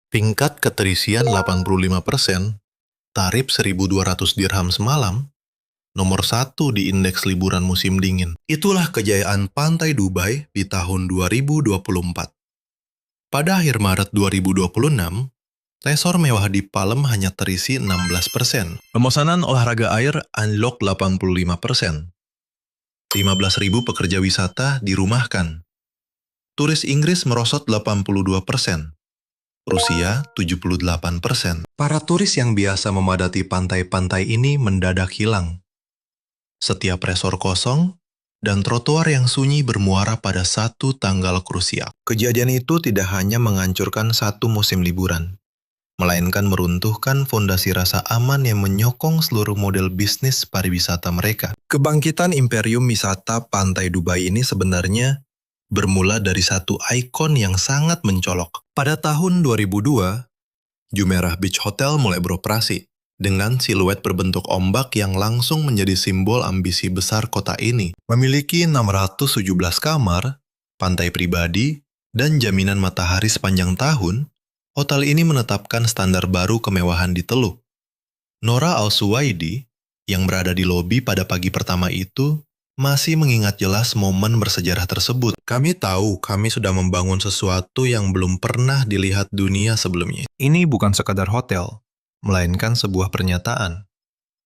Tingkat keterisian 85%, tarif 1.200 dirham semalam, nomor satu di indeks liburan musim dingin. Itulah kejayaan Pantai Dubai di tahun 2024. Pada akhir Maret 2026, resor mewah di Palem hanya terisi 16%. Pemesanan olahraga air unlock 85%. 15.000 pekerja wisata dirumahkan. Turis Inggris merosot 82%. Rusia 78%. Para turis yang biasa memadati pantai-pantai ini mendadak hilang. Setiap resor kosong, dan trotoar yang sunyi bermuara pada satu tanggal krusial. Kejadian itu tidak hanya menghancurkan satu musim liburan, melainkan meruntuhkan fondasi rasa aman yang menyokong seluruh model bisnis pariwisata mereka. Kebangkitan imperium wisata Pantai Dubai ini sebenarnya bermula dari satu ikon yang sangat mencolok. Pada tahun 2002, Jumeirah Beach Hotel mulai beroperasi dengan siluet berbentuk ombak yang langsung menjadi simbol ambisi besar kota ini. Memiliki 617 kamar, pantai pribadi, dan jaminan matahari sepanjang tahun, hotel ini menetapkan standar baru kemewahan di Teluk. Nora Al-Suwaidi, yang berada di lobi pada pagi pertama itu, masih mengingat jelas momen bersejarah tersebut. Kami tahu kami sudah membangun sesuatu yang belum pernah dilihat dunia sebelumnya. Ini bukan sekadar hotel, melainkan sebuah pernyataan.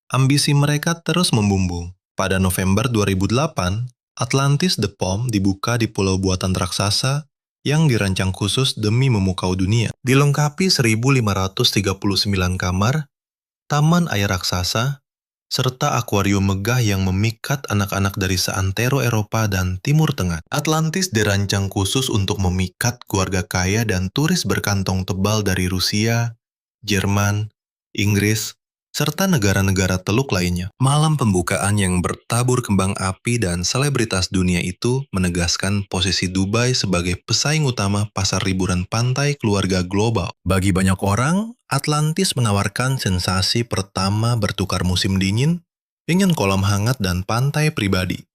Ambisi mereka terus membumbung. Pada November 2008, Atlantis The Palm dibuka di pulau buatan raksasa yang dirancang khusus demi memukau dunia. Dilengkapi 1.539 kamar, taman air raksasa, serta akuarium megah yang memikat anak-anak dari seantero Eropa dan Timur Tengah. Atlantis dirancang khusus untuk memikat keluarga kaya dan turis berkantong tebal dari Rusia, Jerman, Inggris, serta negara-negara teluk lainnya. Malam pembukaan yang bertabur kembang api dan selebritas dunia itu menegaskan posisi Dubai sebagai pesaing utama pasar liburan pantai keluarga global. Bagi banyak orang, Atlantis menawarkan sensasi pertama bertukar musim dingin dengan kolam hangat dan pantai pribadi.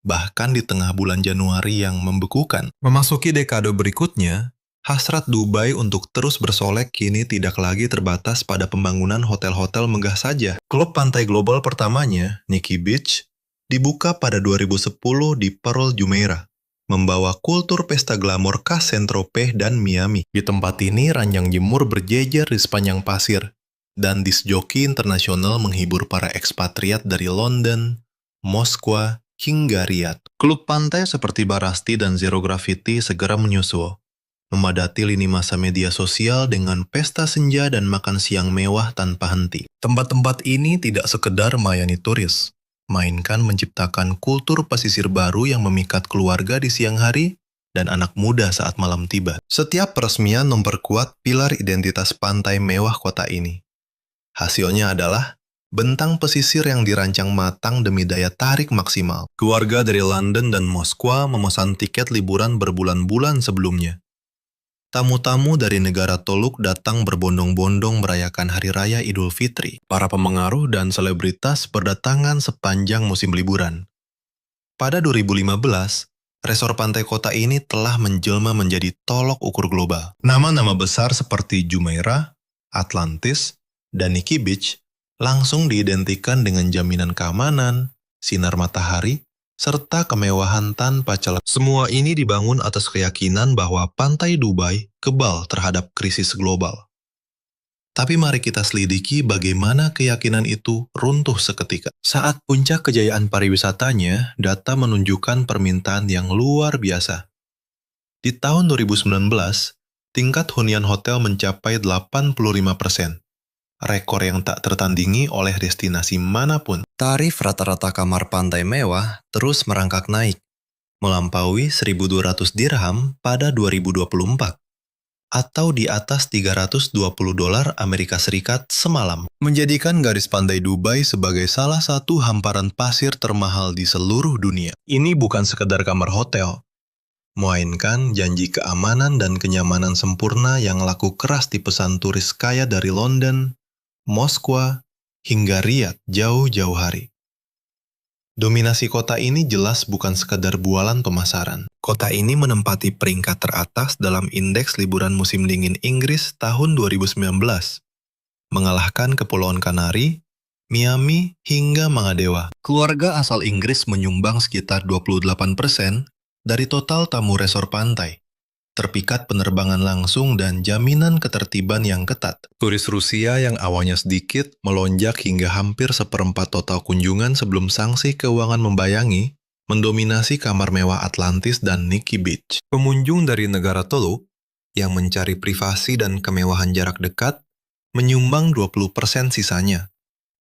Bahkan di tengah bulan Januari yang membekukan. Memasuki dekade berikutnya, hasrat Dubai untuk terus bersolek kini tidak lagi terbatas pada pembangunan hotel-hotel megah saja. Klub pantai global pertamanya, Nikki Beach, dibuka pada 2010 di Pearl Jumeirah, membawa kultur pesta glamor khas Saint-Tropez dan Miami. Di tempat ini, ranjang jemur berjejer di sepanjang pasir, dan disc joki internasional menghibur para ekspatriat dari London, Moskwa, hingga Riyadh. Klub pantai seperti Barasti dan Zero Gravity segera menyusul, memadati lini masa media sosial dengan pesta senja dan makan siang mewah tanpa henti. Tempat-tempat ini tidak sekedar melayani turis, mainkan menciptakan kultur pesisir baru yang memikat keluarga di siang hari dan anak muda saat malam tiba. Setiap peresmian memperkuat pilar identitas pantai mewah kota ini. Hasilnya adalah bentang pesisir yang dirancang matang demi daya tarik maksimal. Keluarga dari London dan Moskwa memesan tiket liburan berbulan-bulan sebelumnya. Tamu-tamu dari negara Teluk datang berbondong-bondong merayakan Hari Raya Idul Fitri. Para pemengaruh dan selebritas berdatangan sepanjang musim liburan. Pada 2015, resor pantai kota ini telah menjelma menjadi tolok ukur global. Nama-nama besar seperti Jumeirah, Atlantis, dan Nikki Beach langsung diidentikan dengan jaminan keamanan, sinar matahari, serta kemewahan tanpa celah. Semua ini dibangun atas keyakinan bahwa Pantai Dubai kebal terhadap krisis global. Tapi mari kita selidiki bagaimana keyakinan itu runtuh seketika. Saat puncak kejayaan pariwisatanya, data menunjukkan permintaan yang luar biasa. Di tahun 2019, tingkat hunian hotel mencapai 85%. Rekor yang tak tertandingi oleh destinasi manapun. Tarif rata-rata kamar pantai mewah terus merangkak naik, melampaui 1.200 dirham pada 2024, atau di atas $320 Amerika Serikat semalam, menjadikan garis pantai Dubai sebagai salah satu hamparan pasir termahal di seluruh dunia. Ini bukan sekedar kamar hotel, melainkan janji keamanan dan kenyamanan sempurna yang laku keras dipesan turis kaya dari London, Moskwa, hingga Riyadh jauh-jauh hari. Dominasi kota ini jelas bukan sekadar bualan pemasaran. Kota ini menempati peringkat teratas dalam indeks liburan musim dingin Inggris tahun 2019, mengalahkan Kepulauan Kanari, Miami, hingga Mangadewa. Keluarga asal Inggris menyumbang sekitar 28% dari total tamu resor pantai, terpikat penerbangan langsung dan jaminan ketertiban yang ketat. Turis Rusia yang awalnya sedikit melonjak hingga hampir seperempat total kunjungan sebelum sanksi keuangan membayangi, mendominasi kamar mewah Atlantis dan Nikki Beach. Pengunjung dari negara Teluk yang mencari privasi dan kemewahan jarak dekat menyumbang 20% sisanya,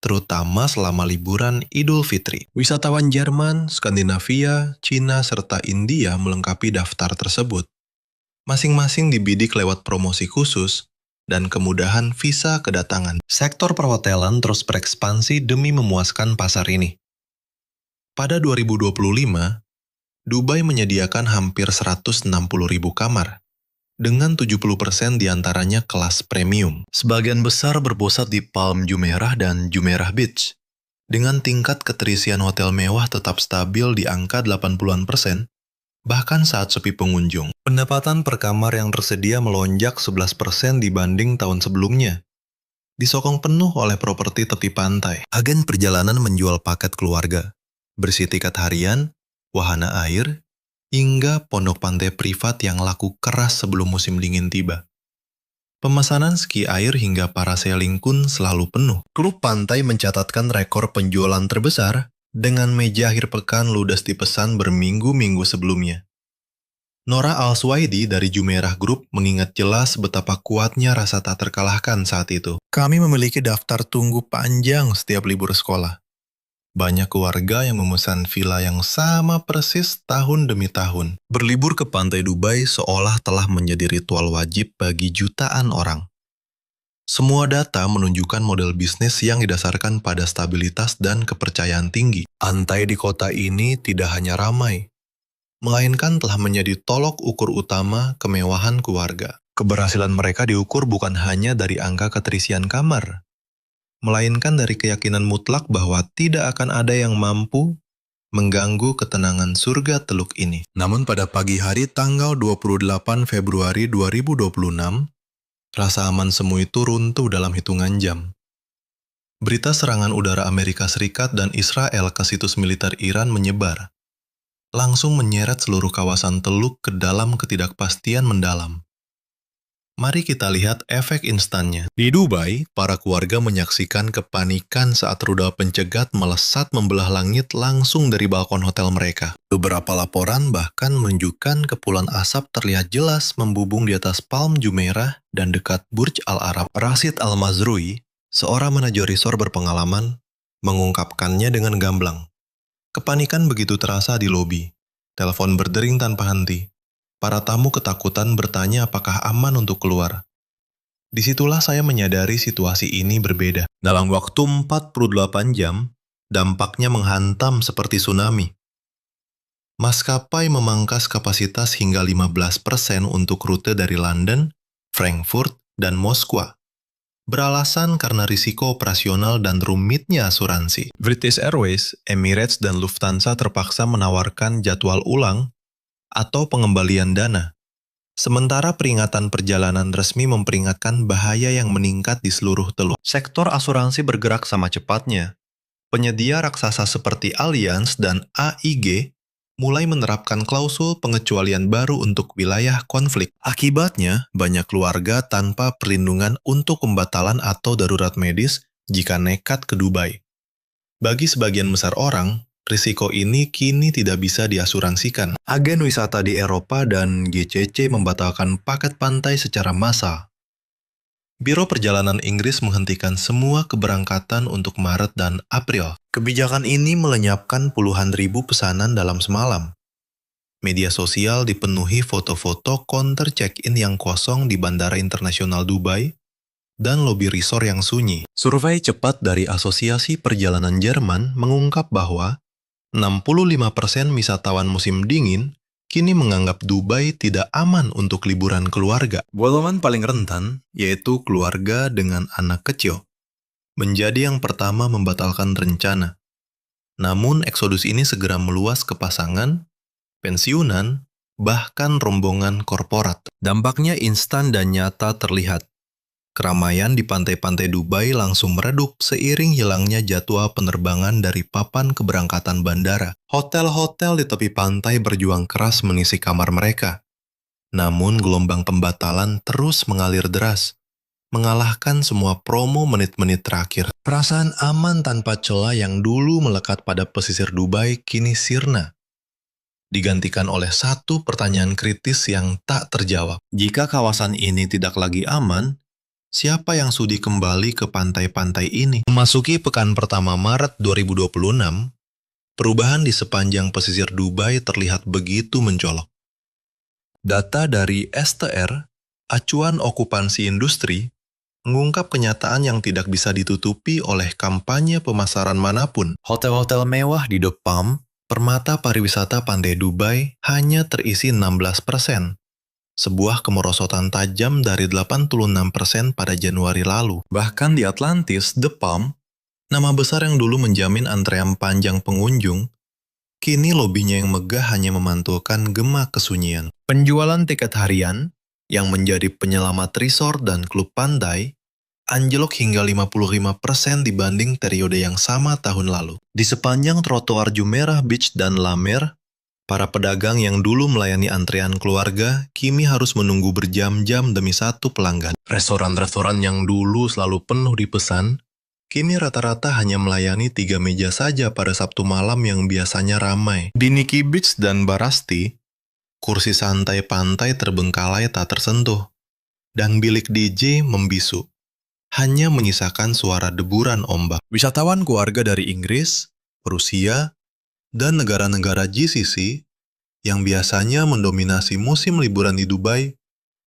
terutama selama liburan Idul Fitri. Wisatawan Jerman, Skandinavia, Cina, serta India melengkapi daftar tersebut. Masing-masing dibidik lewat promosi khusus dan kemudahan visa kedatangan. Sektor perhotelan terus berekspansi demi memuaskan pasar ini. Pada 2025, Dubai menyediakan hampir 160.000 kamar, dengan 70% diantaranya kelas premium. Sebagian besar berpusat di Palm Jumeirah dan Jumeirah Beach, dengan tingkat keterisian hotel mewah tetap stabil di angka 80%, bahkan saat sepi pengunjung. Pendapatan per kamar yang tersedia melonjak 11% dibanding tahun sebelumnya, disokong penuh oleh properti tepi pantai. Agen perjalanan menjual paket keluarga, bersih tiket harian, wahana air, hingga pondok pantai privat yang laku keras sebelum musim dingin tiba. Pemesanan ski air hingga parasailing pun selalu penuh. Klub pantai mencatatkan rekor penjualan terbesar dengan meja akhir pekan ludes dipesan berminggu-minggu sebelumnya. Nora Al-Swaidi dari Jumeirah Group mengingat jelas betapa kuatnya rasa tak terkalahkan saat itu. Kami memiliki daftar tunggu panjang setiap libur sekolah. Banyak keluarga yang memesan villa yang sama persis tahun demi tahun. Berlibur ke pantai Dubai seolah telah menjadi ritual wajib bagi jutaan orang. Semua data menunjukkan model bisnis yang didasarkan pada stabilitas dan kepercayaan tinggi. Pantai di kota ini tidak hanya ramai, melainkan telah menjadi tolok ukur utama kemewahan keluarga. Keberhasilan mereka diukur bukan hanya dari angka keterisian kamar, melainkan dari keyakinan mutlak bahwa tidak akan ada yang mampu mengganggu ketenangan surga Teluk ini. Namun pada pagi hari tanggal 28 Februari 2026, rasa aman semu itu runtuh dalam hitungan jam. Berita serangan udara Amerika Serikat dan Israel ke situs militer Iran menyebar, langsung menyeret seluruh kawasan Teluk ke dalam ketidakpastian mendalam. Mari kita lihat efek instannya. Di Dubai, para keluarga menyaksikan kepanikan saat rudal pencegat melesat membelah langit langsung dari balkon hotel mereka. Beberapa laporan bahkan menunjukkan kepulan asap terlihat jelas membubung di atas Palm Jumeirah dan dekat Burj Al Arab. Rashid Al-Mazrui, seorang manajer resort berpengalaman, mengungkapkannya dengan gamblang. Kepanikan begitu terasa di lobi. Telepon berdering tanpa henti. Para tamu ketakutan bertanya apakah aman untuk keluar. Disitulah saya menyadari situasi ini berbeda. Dalam waktu 48 jam, dampaknya menghantam seperti tsunami. Maskapai memangkas kapasitas hingga 15% untuk rute dari London, Frankfurt, dan Moskwa, beralasan karena risiko operasional dan rumitnya asuransi. British Airways, Emirates, dan Lufthansa terpaksa menawarkan jadwal ulang atau pengembalian dana. Sementara peringatan perjalanan resmi memperingatkan bahaya yang meningkat di seluruh Teluk. Sektor asuransi bergerak sama cepatnya. Penyedia raksasa seperti Allianz dan AIG mulai menerapkan klausul pengecualian baru untuk wilayah konflik. Akibatnya, banyak keluarga tanpa perlindungan untuk pembatalan atau darurat medis jika nekat ke Dubai. Bagi sebagian besar orang, risiko ini kini tidak bisa diasuransikan. Agen wisata di Eropa dan GCC membatalkan paket pantai secara massal. Biro Perjalanan Inggris menghentikan semua keberangkatan untuk Maret dan April. Kebijakan ini melenyapkan puluhan ribu pesanan dalam semalam. Media sosial dipenuhi foto-foto counter check-in yang kosong di Bandara Internasional Dubai dan lobi resort yang sunyi. Survei cepat dari Asosiasi Perjalanan Jerman mengungkap bahwa 65% wisatawan musim dingin kini menganggap Dubai tidak aman untuk liburan keluarga. Golongan paling rentan, yaitu keluarga dengan anak kecil, menjadi yang pertama membatalkan rencana. Namun eksodus ini segera meluas ke pasangan, pensiunan, bahkan rombongan korporat. Dampaknya instan dan nyata terlihat. Keramaian di pantai-pantai Dubai langsung meredup seiring hilangnya jadwal penerbangan dari papan keberangkatan bandara. Hotel-hotel di tepi pantai berjuang keras mengisi kamar mereka. Namun gelombang pembatalan terus mengalir deras, mengalahkan semua promo menit-menit terakhir. Perasaan aman tanpa celah yang dulu melekat pada pesisir Dubai kini sirna, digantikan oleh satu pertanyaan kritis yang tak terjawab. Jika kawasan ini tidak lagi aman, siapa yang sudi kembali ke pantai-pantai ini? Memasuki pekan pertama Maret 2026, perubahan di sepanjang pesisir Dubai terlihat begitu mencolok. Data dari STR, Acuan Okupansi Industri, mengungkap kenyataan yang tidak bisa ditutupi oleh kampanye pemasaran manapun. Hotel-hotel mewah di The Palm, permata pariwisata pantai Dubai, hanya terisi 16%. Sebuah kemerosotan tajam dari 86% pada Januari lalu. Bahkan di Atlantis, The Palm, nama besar yang dulu menjamin antrean panjang pengunjung, kini lobinya yang megah hanya memantulkan gema kesunyian. Penjualan tiket harian, yang menjadi penyelamat resort dan klub pantai, anjlok hingga 55% dibanding periode yang sama tahun lalu. Di sepanjang trotoar Jumeirah Beach dan La Mer, para pedagang yang dulu melayani antrean keluarga kini harus menunggu berjam-jam demi satu pelanggan. Restoran-restoran yang dulu selalu penuh dipesan, kini rata-rata hanya melayani 3 meja saja pada Sabtu malam yang biasanya ramai. Di Nikki Beach dan Barasti, kursi santai pantai terbengkalai tak tersentuh, dan bilik DJ membisu, hanya menyisakan suara deburan ombak. Wisatawan keluarga dari Inggris, Rusia, dan negara-negara GCC yang biasanya mendominasi musim liburan di Dubai,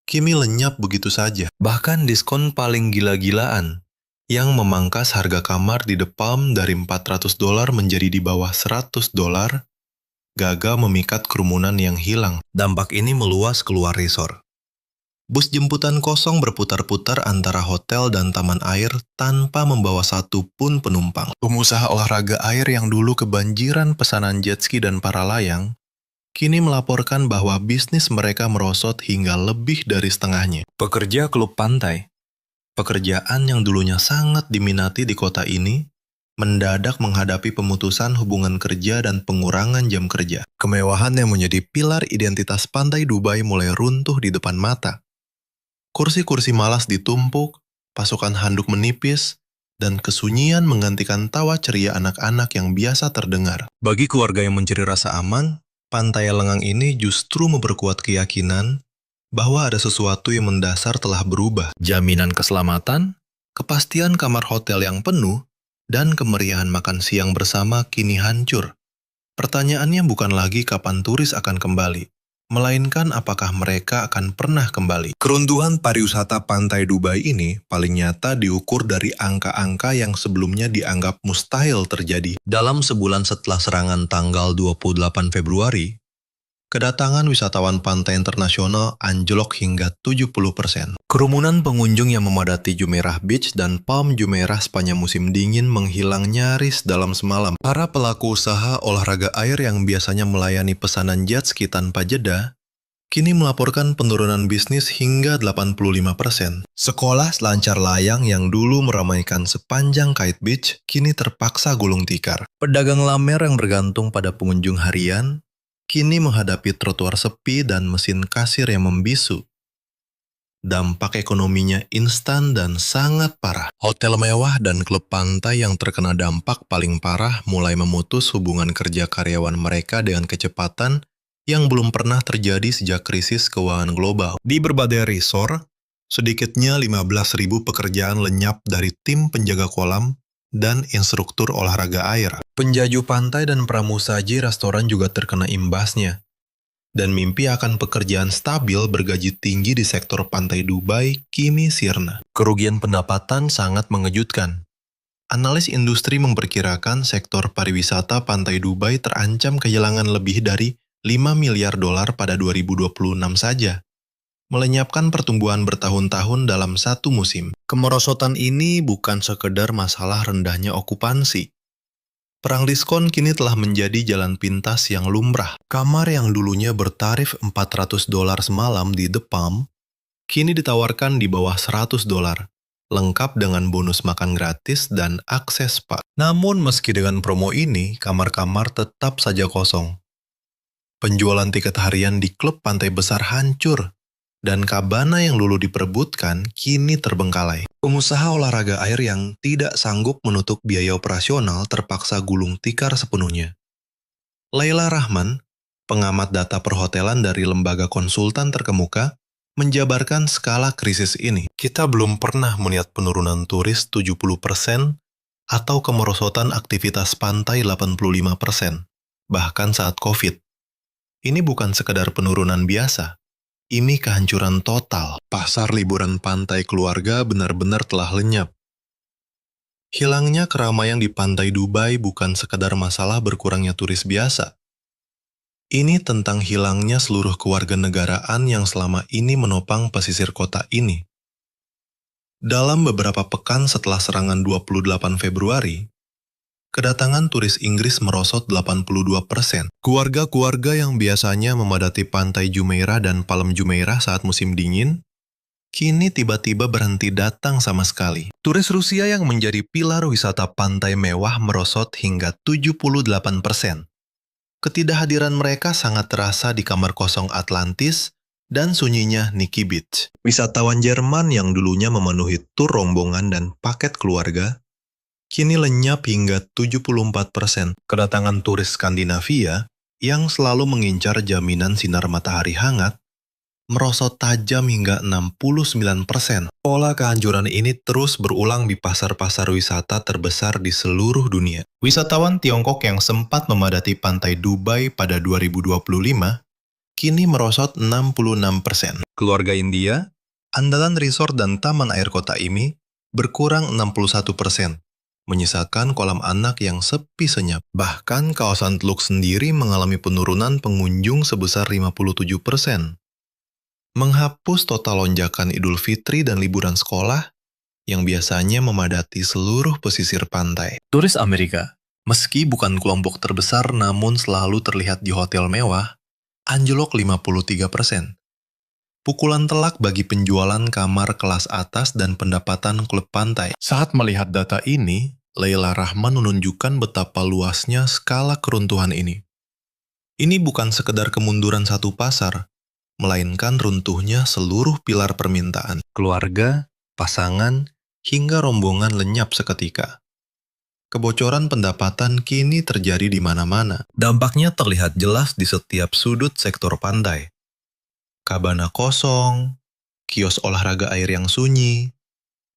kini lenyap begitu saja. Bahkan diskon paling gila-gilaan, yang memangkas harga kamar di The Palm dari $400 menjadi di bawah $100, gagal memikat kerumunan yang hilang. Dampak ini meluas keluar resort. Bus jemputan kosong berputar-putar antara hotel dan taman air tanpa membawa satu pun penumpang. Pengusaha olahraga air yang dulu kebanjiran pesanan jet ski dan para layang, kini melaporkan bahwa bisnis mereka merosot hingga lebih dari setengahnya. Pekerja klub pantai, pekerjaan yang dulunya sangat diminati di kota ini, mendadak menghadapi pemutusan hubungan kerja dan pengurangan jam kerja. Kemewahan yang menjadi pilar identitas pantai Dubai mulai runtuh di depan mata. Kursi-kursi malas ditumpuk, pasukan handuk menipis, dan kesunyian menggantikan tawa ceria anak-anak yang biasa terdengar. Bagi keluarga yang mencari rasa aman, pantai lengang ini justru memperkuat keyakinan bahwa ada sesuatu yang mendasar telah berubah. Jaminan keselamatan, kepastian kamar hotel yang penuh, dan kemeriahan makan siang bersama kini hancur. Pertanyaannya bukan lagi kapan turis akan kembali, melainkan apakah mereka akan pernah kembali. Keruntuhan pariwisata pantai Dubai ini paling nyata diukur dari angka-angka yang sebelumnya dianggap mustahil terjadi. Dalam sebulan setelah serangan tanggal 28 Februari, kedatangan wisatawan pantai internasional anjlok hingga 70%. Kerumunan pengunjung yang memadati Jumeirah Beach dan Palm Jumeirah sepanjang musim dingin menghilang nyaris dalam semalam. Para pelaku usaha olahraga air yang biasanya melayani pesanan jet ski tanpa jeda, kini melaporkan penurunan bisnis hingga 85%. Sekolah selancar layang yang dulu meramaikan sepanjang Kite Beach, kini terpaksa gulung tikar. Pedagang lamer yang bergantung pada pengunjung harian, kini menghadapi trotoar sepi dan mesin kasir yang membisu. Dampak ekonominya instan dan sangat parah. Hotel mewah dan klub pantai yang terkena dampak paling parah mulai memutus hubungan kerja karyawan mereka dengan kecepatan yang belum pernah terjadi sejak krisis keuangan global. Di berbagai resort, sedikitnya 15.000 pekerjaan lenyap dari tim penjaga kolam dan instruktur olahraga air. Penjaju pantai dan pramusaji restoran juga terkena imbasnya. Dan mimpi akan pekerjaan stabil bergaji tinggi di sektor pantai Dubai kini sirna. Kerugian pendapatan sangat mengejutkan. Analis industri memperkirakan sektor pariwisata pantai Dubai terancam kehilangan lebih dari $5 miliar pada 2026 saja, melenyapkan pertumbuhan bertahun-tahun dalam satu musim. Kemerosotan ini bukan sekedar masalah rendahnya okupansi. Perang diskon kini telah menjadi jalan pintas yang lumrah. Kamar yang dulunya bertarif $400 semalam di The Palm, kini ditawarkan di bawah $100, lengkap dengan bonus makan gratis dan akses spa. Namun meski dengan promo ini, kamar-kamar tetap saja kosong. Penjualan tiket harian di klub pantai besar hancur, dan Cabana yang dulu diperebutkan kini terbengkalai. Pengusaha olahraga air yang tidak sanggup menutup biaya operasional terpaksa gulung tikar sepenuhnya. Laila Rahman, pengamat data perhotelan dari lembaga konsultan terkemuka, menjabarkan skala krisis ini. Kita belum pernah melihat penurunan turis 70% atau kemerosotan aktivitas pantai 85%, bahkan saat COVID. Ini bukan sekedar penurunan biasa. Ini kehancuran total. Pasar liburan pantai keluarga benar-benar telah lenyap. Hilangnya keramaian di pantai Dubai bukan sekedar masalah berkurangnya turis biasa. Ini tentang hilangnya seluruh kewarganegaraan yang selama ini menopang pesisir kota ini. Dalam beberapa pekan setelah serangan 28 Februari, kedatangan turis Inggris merosot 82%. Keluarga-keluarga yang biasanya memadati pantai Jumeirah dan Palm Jumeirah saat musim dingin, kini tiba-tiba berhenti datang sama sekali. Turis Rusia yang menjadi pilar wisata pantai mewah merosot hingga 78%. Ketidakhadiran mereka sangat terasa di kamar kosong Atlantis dan sunyinya Nikki Beach. Wisatawan Jerman yang dulunya memenuhi tur rombongan dan paket keluarga, kini lenyap hingga 74%. Kedatangan turis Skandinavia yang selalu mengincar jaminan sinar matahari hangat, merosot tajam hingga 69%. Pola kehancuran ini terus berulang di pasar-pasar wisata terbesar di seluruh dunia. Wisatawan Tiongkok yang sempat memadati pantai Dubai pada 2025, kini merosot 66%. Keluarga India, andalan resort dan taman air kota ini, berkurang 61%. Menyisakan kolam anak yang sepi senyap. Bahkan kawasan Teluk sendiri mengalami penurunan pengunjung sebesar 57%. Menghapus total lonjakan Idul Fitri dan liburan sekolah yang biasanya memadati seluruh pesisir pantai. Turis Amerika, meski bukan kelompok terbesar namun selalu terlihat di hotel mewah, anjlok 53%. Pukulan telak bagi penjualan kamar kelas atas dan pendapatan klub pantai. Saat melihat data ini, Laila Rahman menunjukkan betapa luasnya skala keruntuhan ini. Ini bukan sekedar kemunduran satu pasar, melainkan runtuhnya seluruh pilar permintaan. Keluarga, pasangan, hingga rombongan lenyap seketika. Kebocoran pendapatan kini terjadi di mana-mana. Dampaknya terlihat jelas di setiap sudut sektor pantai. Cabana kosong, kios olahraga air yang sunyi,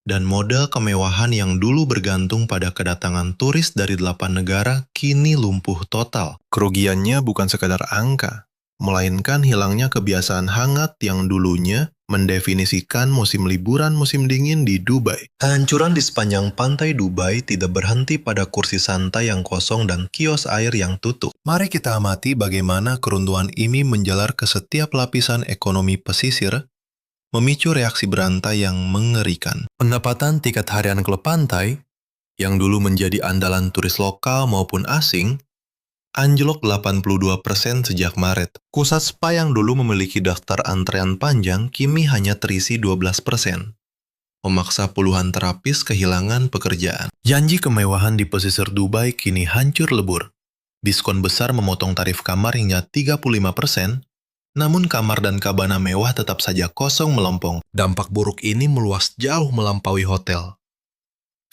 dan modal kemewahan yang dulu bergantung pada kedatangan turis dari 8 negara kini lumpuh total. Kerugiannya bukan sekadar angka, melainkan hilangnya kebiasaan hangat yang dulunya mendefinisikan musim liburan musim dingin di Dubai. Kehancuran di sepanjang pantai Dubai tidak berhenti pada kursi santai yang kosong dan kios air yang tutup. Mari kita amati bagaimana keruntuhan ini menjalar ke setiap lapisan ekonomi pesisir, memicu reaksi berantai yang mengerikan. Pendapatan tiket harian klub pantai, yang dulu menjadi andalan turis lokal maupun asing, anjlok 82% sejak Maret. Pusat spa yang dulu memiliki daftar antrean panjang kini hanya terisi 12%. Memaksa puluhan terapis kehilangan pekerjaan. Janji kemewahan di pesisir Dubai kini hancur lebur. Diskon besar memotong tarif kamar hingga 35%, namun kamar dan cabana mewah tetap saja kosong melompong. Dampak buruk ini meluas jauh melampaui hotel.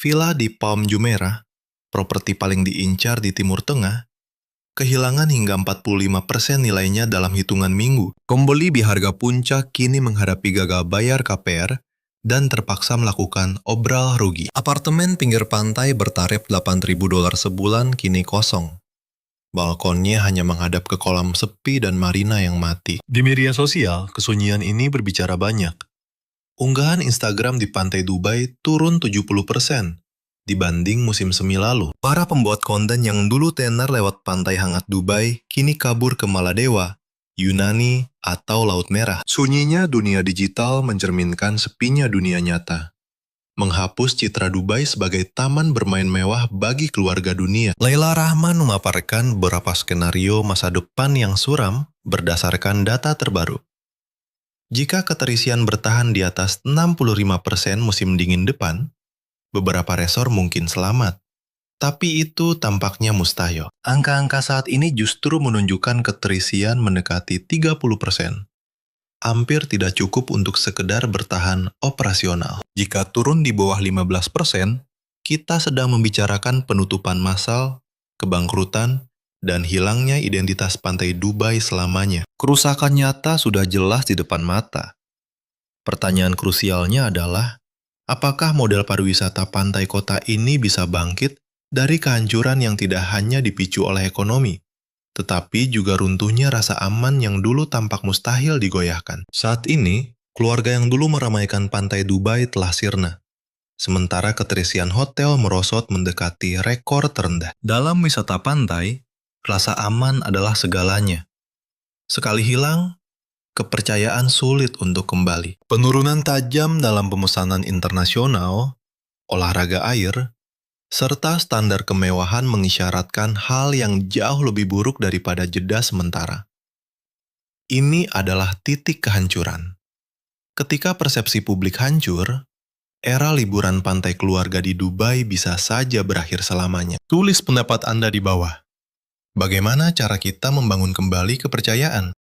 Villa di Palm Jumeirah, properti paling diincar di Timur Tengah, kehilangan hingga 45% nilainya dalam hitungan minggu. Pembeli di harga puncak kini menghadapi gagal bayar KPR dan terpaksa melakukan obral rugi. Apartemen pinggir pantai bertarif $8.000 sebulan kini kosong. Balkonnya hanya menghadap ke kolam sepi dan marina yang mati. Di media sosial, kesunyian ini berbicara banyak. Unggahan Instagram di pantai Dubai turun 70%. Dibanding musim semi lalu. Para pembuat konten yang dulu tenar lewat pantai hangat Dubai, kini kabur ke Maladewa, Yunani, atau Laut Merah. Sunyinya dunia digital mencerminkan sepinya dunia nyata. menghapus citra Dubai sebagai taman bermain mewah bagi keluarga dunia. Laila Rahman memaparkan beberapa skenario masa depan yang suram berdasarkan data terbaru. Jika keterisian bertahan di atas 65% musim dingin depan, beberapa resor mungkin selamat. Tapi itu tampaknya mustahil. Angka-angka saat ini justru menunjukkan keterisian mendekati 30%. Hampir tidak cukup untuk sekedar bertahan operasional. Jika turun di bawah 15%, kita sedang membicarakan penutupan massal, kebangkrutan, dan hilangnya identitas pantai Dubai selamanya. Kerusakan nyata sudah jelas di depan mata. Pertanyaan krusialnya adalah, apakah model pariwisata pantai kota ini bisa bangkit dari kehancuran yang tidak hanya dipicu oleh ekonomi, tetapi juga runtuhnya rasa aman yang dulu tampak mustahil digoyahkan. Saat ini, keluarga yang dulu meramaikan pantai Dubai telah sirna, sementara keterisian hotel merosot mendekati rekor terendah. Dalam wisata pantai, rasa aman adalah segalanya. Sekali hilang, kepercayaan sulit untuk kembali. Penurunan tajam dalam pemesanan internasional, olahraga air, serta standar kemewahan mengisyaratkan hal yang jauh lebih buruk daripada jeda sementara. Ini adalah titik kehancuran. Ketika persepsi publik hancur, era liburan pantai keluarga di Dubai bisa saja berakhir selamanya. Tulis pendapat Anda di bawah. Bagaimana cara kita membangun kembali kepercayaan?